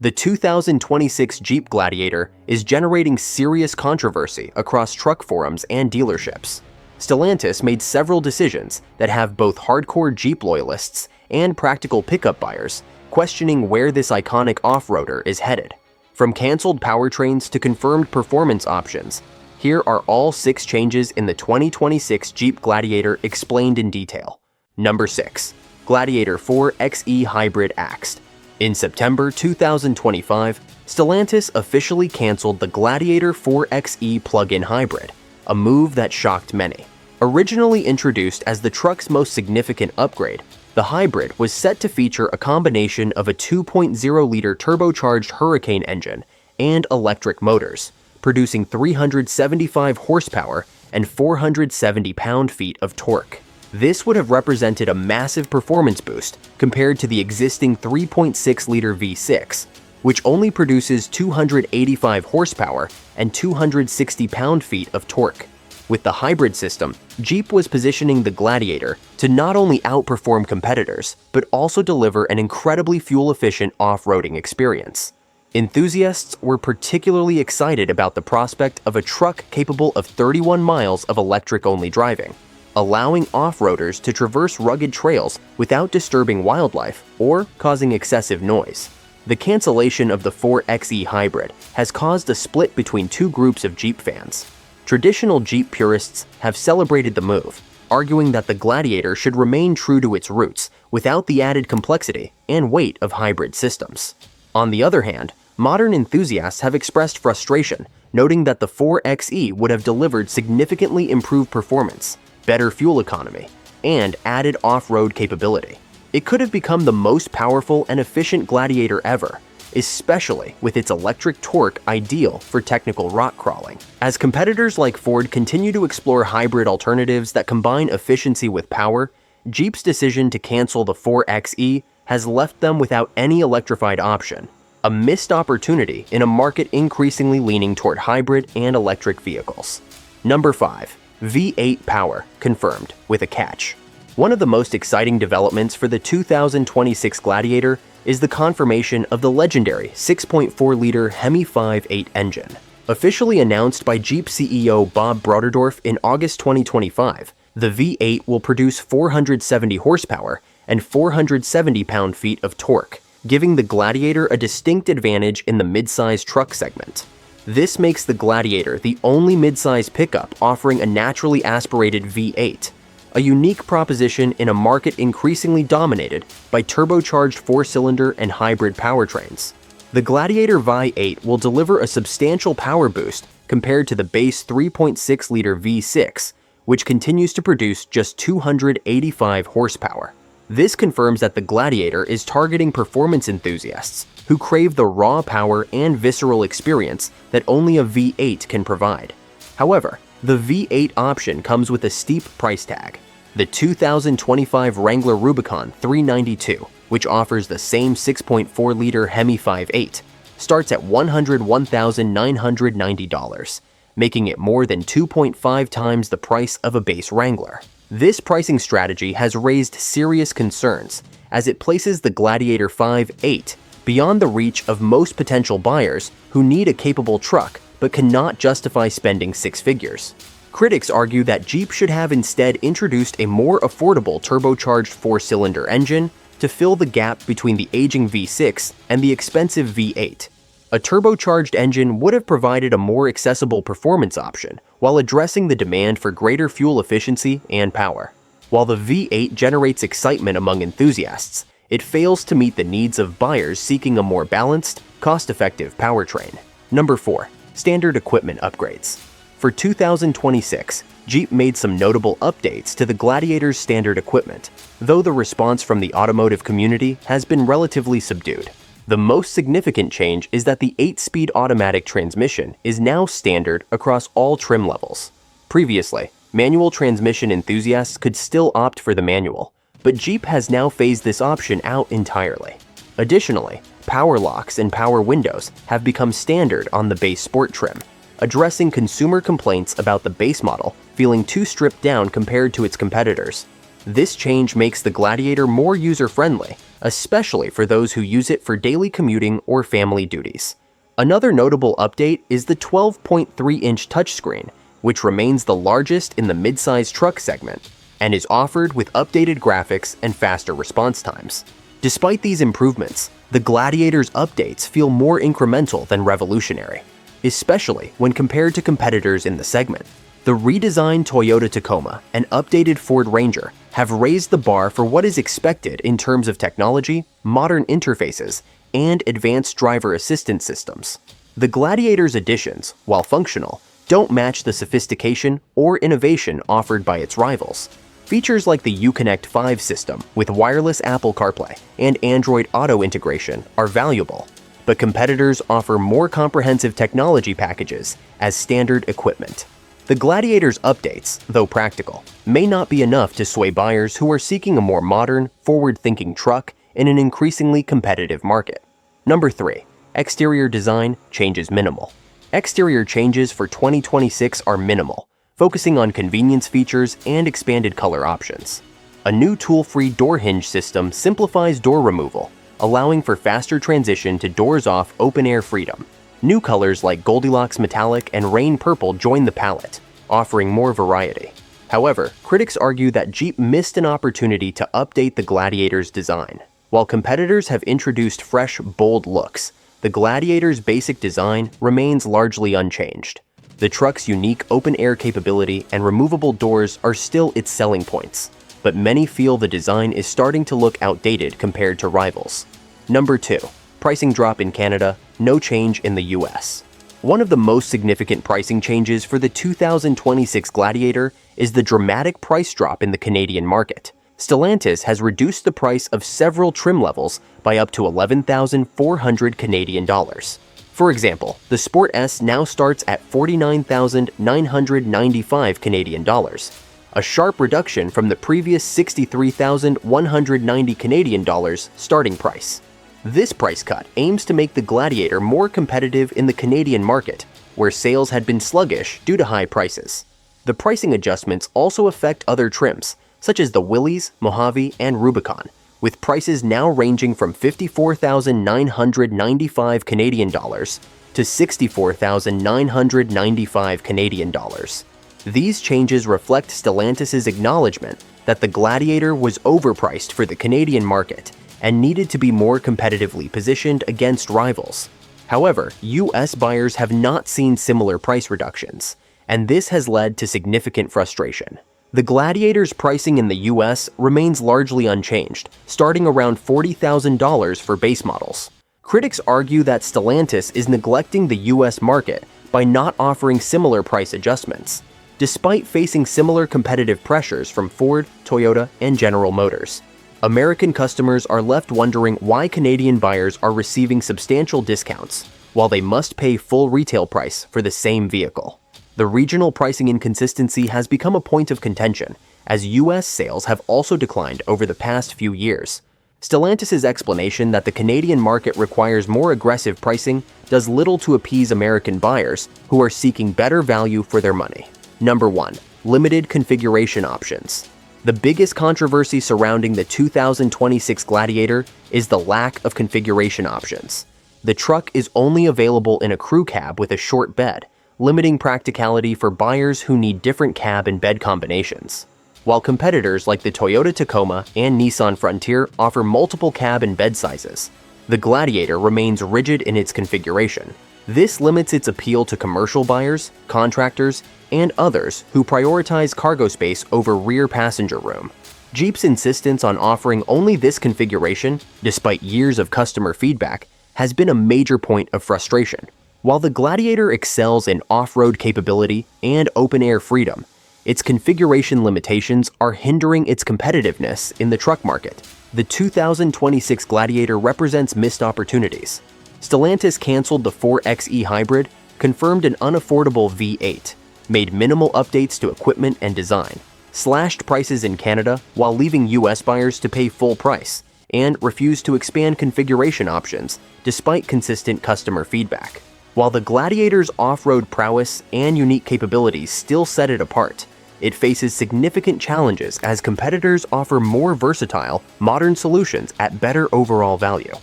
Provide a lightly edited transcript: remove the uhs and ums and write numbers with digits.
The 2026 Jeep Gladiator is generating serious controversy across truck forums and dealerships. Stellantis made several decisions that have both hardcore Jeep loyalists and practical pickup buyers questioning where this iconic off-roader is headed. From canceled powertrains to confirmed performance options, here are all 6 changes in the 2026 Jeep Gladiator explained in detail. Number 6. Gladiator 4 XE Hybrid axed. In September 2025, Stellantis officially canceled the Gladiator 4 XE plug-in hybrid, a move that shocked many. Originally introduced as the truck's most significant upgrade, the hybrid was set to feature a combination of a 2.0-liter turbocharged Hurricane engine and electric motors, producing 375 horsepower and 470 pound-feet of torque. This would have represented a massive performance boost compared to the existing 3.6-liter V6, which only produces 285 horsepower and 260 pound-feet of torque. With the hybrid system, Jeep was positioning the Gladiator to not only outperform competitors, but also deliver an incredibly fuel-efficient off-roading experience. Enthusiasts were particularly excited about the prospect of a truck capable of 31 miles of electric-only driving, allowing off-roaders to traverse rugged trails without disturbing wildlife or causing excessive noise. The cancellation of the 4xe hybrid has caused a split between 2 groups of Jeep fans. Traditional Jeep purists have celebrated the move, arguing that the Gladiator should remain true to its roots without the added complexity and weight of hybrid systems. On the other hand, modern enthusiasts have expressed frustration, noting that the 4xe would have delivered significantly improved performance, better fuel economy, and added off-road capability. It could have become the most powerful and efficient Gladiator ever, especially with its electric torque ideal for technical rock crawling. As competitors like Ford continue to explore hybrid alternatives that combine efficiency with power, Jeep's decision to cancel the 4xe has left them without any electrified option, a missed opportunity in a market increasingly leaning toward hybrid and electric vehicles. Number 5. V8 power confirmed with a catch. One of the most exciting developments for the 2026 Gladiator is the confirmation of the legendary 6.4-liter Hemi 5.8 engine. Officially announced by Jeep CEO Bob Broderdorf in August 2025, the V8 will produce 470 horsepower and 470 pound-feet of torque, giving the Gladiator a distinct advantage in the mid-size truck segment. This makes the Gladiator the only mid-size pickup offering a naturally aspirated V8, a unique proposition in a market increasingly dominated by turbocharged 4-cylinder and hybrid powertrains. The Gladiator V8 will deliver a substantial power boost compared to the base 3.6-liter V6, which continues to produce just 285 horsepower. This confirms that the Gladiator is targeting performance enthusiasts who crave the raw power and visceral experience that only a V8 can provide. However, the V8 option comes with a steep price tag. The 2025 Wrangler Rubicon 392, which offers the same 6.4-liter Hemi 5.8, starts at $101,990, making it more than 2.5 times the price of a base Wrangler. This pricing strategy has raised serious concerns, as it places the Gladiator 5.8 beyond the reach of most potential buyers who need a capable truck but cannot justify spending 6 figures. Critics argue that Jeep should have instead introduced a more affordable turbocharged 4-cylinder engine to fill the gap between the aging V6 and the expensive V8. A turbocharged engine would have provided a more accessible performance option while addressing the demand for greater fuel efficiency and power. While the V8 generates excitement among enthusiasts, it fails to meet the needs of buyers seeking a more balanced, cost-effective powertrain. Number 4. Standard equipment upgrades. For 2026, Jeep made some notable updates to the Gladiator's standard equipment, though the response from the automotive community has been relatively subdued. The most significant change is that the 8-speed automatic transmission is now standard across all trim levels. Previously, manual transmission enthusiasts could still opt for the manual, but Jeep has now phased this option out entirely. Additionally, power locks and power windows have become standard on the base sport trim, addressing consumer complaints about the base model feeling too stripped down compared to its competitors. This change makes the Gladiator more user-friendly, especially for those who use it for daily commuting or family duties. Another notable update is the 12.3-inch touchscreen, which remains the largest in the midsize truck segment and is offered with updated graphics and faster response times. Despite these improvements, the Gladiator's updates feel more incremental than revolutionary, especially when compared to competitors in the segment. The redesigned Toyota Tacoma and updated Ford Ranger have raised the bar for what is expected in terms of technology, modern interfaces, and advanced driver assistance systems. The Gladiator's additions, while functional, don't match the sophistication or innovation offered by its rivals. Features like the Uconnect 5 system with wireless Apple CarPlay and Android Auto integration are valuable, but competitors offer more comprehensive technology packages as standard equipment. The Gladiator's updates, though practical, may not be enough to sway buyers who are seeking a more modern, forward-thinking truck in an increasingly competitive market. Number 3. Exterior design changes minimal. Exterior changes for 2026 are minimal, focusing on convenience features and expanded color options. A new tool-free door hinge system simplifies door removal, allowing for faster transition to doors-off open-air freedom. New colors like Goldilocks Metallic and Rain Purple join the palette, offering more variety. However, critics argue that Jeep missed an opportunity to update the Gladiator's design. While competitors have introduced fresh, bold looks, the Gladiator's basic design remains largely unchanged. The truck's unique open-air capability and removable doors are still its selling points, but many feel the design is starting to look outdated compared to rivals. Number 2. Pricing drop in Canada, no change in the US. One of the most significant pricing changes for the 2026 Gladiator is the dramatic price drop in the Canadian market. Stellantis has reduced the price of several trim levels by up to 11,400 Canadian dollars. For example, the Sport S now starts at 49,995 Canadian dollars, a sharp reduction from the previous 63,190 Canadian dollars starting price. This price cut aims to make the Gladiator more competitive in the Canadian market, where sales had been sluggish due to high prices. The pricing adjustments also affect other trims, such as the Willys, Mojave, and Rubicon, with prices now ranging from 54,995 Canadian dollars to 64,995 Canadian dollars. These changes reflect Stellantis' acknowledgement that the Gladiator was overpriced for the Canadian market and needed to be more competitively positioned against rivals. However, US buyers have not seen similar price reductions, and this has led to significant frustration. The Gladiator's pricing in the US remains largely unchanged, starting around $40,000 for base models. Critics argue that Stellantis is neglecting the US market by not offering similar price adjustments, despite facing similar competitive pressures from Ford, Toyota, and General Motors. American customers are left wondering why Canadian buyers are receiving substantial discounts, while they must pay full retail price for the same vehicle. The regional pricing inconsistency has become a point of contention, as US sales have also declined over the past few years. Stellantis' explanation that the Canadian market requires more aggressive pricing does little to appease American buyers who are seeking better value for their money. Number 1. Limited configuration options. The biggest controversy surrounding the 2026 Gladiator is the lack of configuration options. The truck is only available in a crew cab with a short bed, limiting practicality for buyers who need different cab and bed combinations. While competitors like the Toyota Tacoma and Nissan Frontier offer multiple cab and bed sizes, the Gladiator remains rigid in its configuration. This limits its appeal to commercial buyers, contractors, and others who prioritize cargo space over rear passenger room. Jeep's insistence on offering only this configuration, despite years of customer feedback, has been a major point of frustration. While the Gladiator excels in off-road capability and open-air freedom, its configuration limitations are hindering its competitiveness in the truck market. The 2026 Gladiator represents missed opportunities. Stellantis canceled the 4xe hybrid, confirmed an unaffordable V8, made minimal updates to equipment and design, slashed prices in Canada while leaving US buyers to pay full price, and refused to expand configuration options despite consistent customer feedback. While the Gladiator's off-road prowess and unique capabilities still set it apart, it faces significant challenges as competitors offer more versatile, modern solutions at better overall value.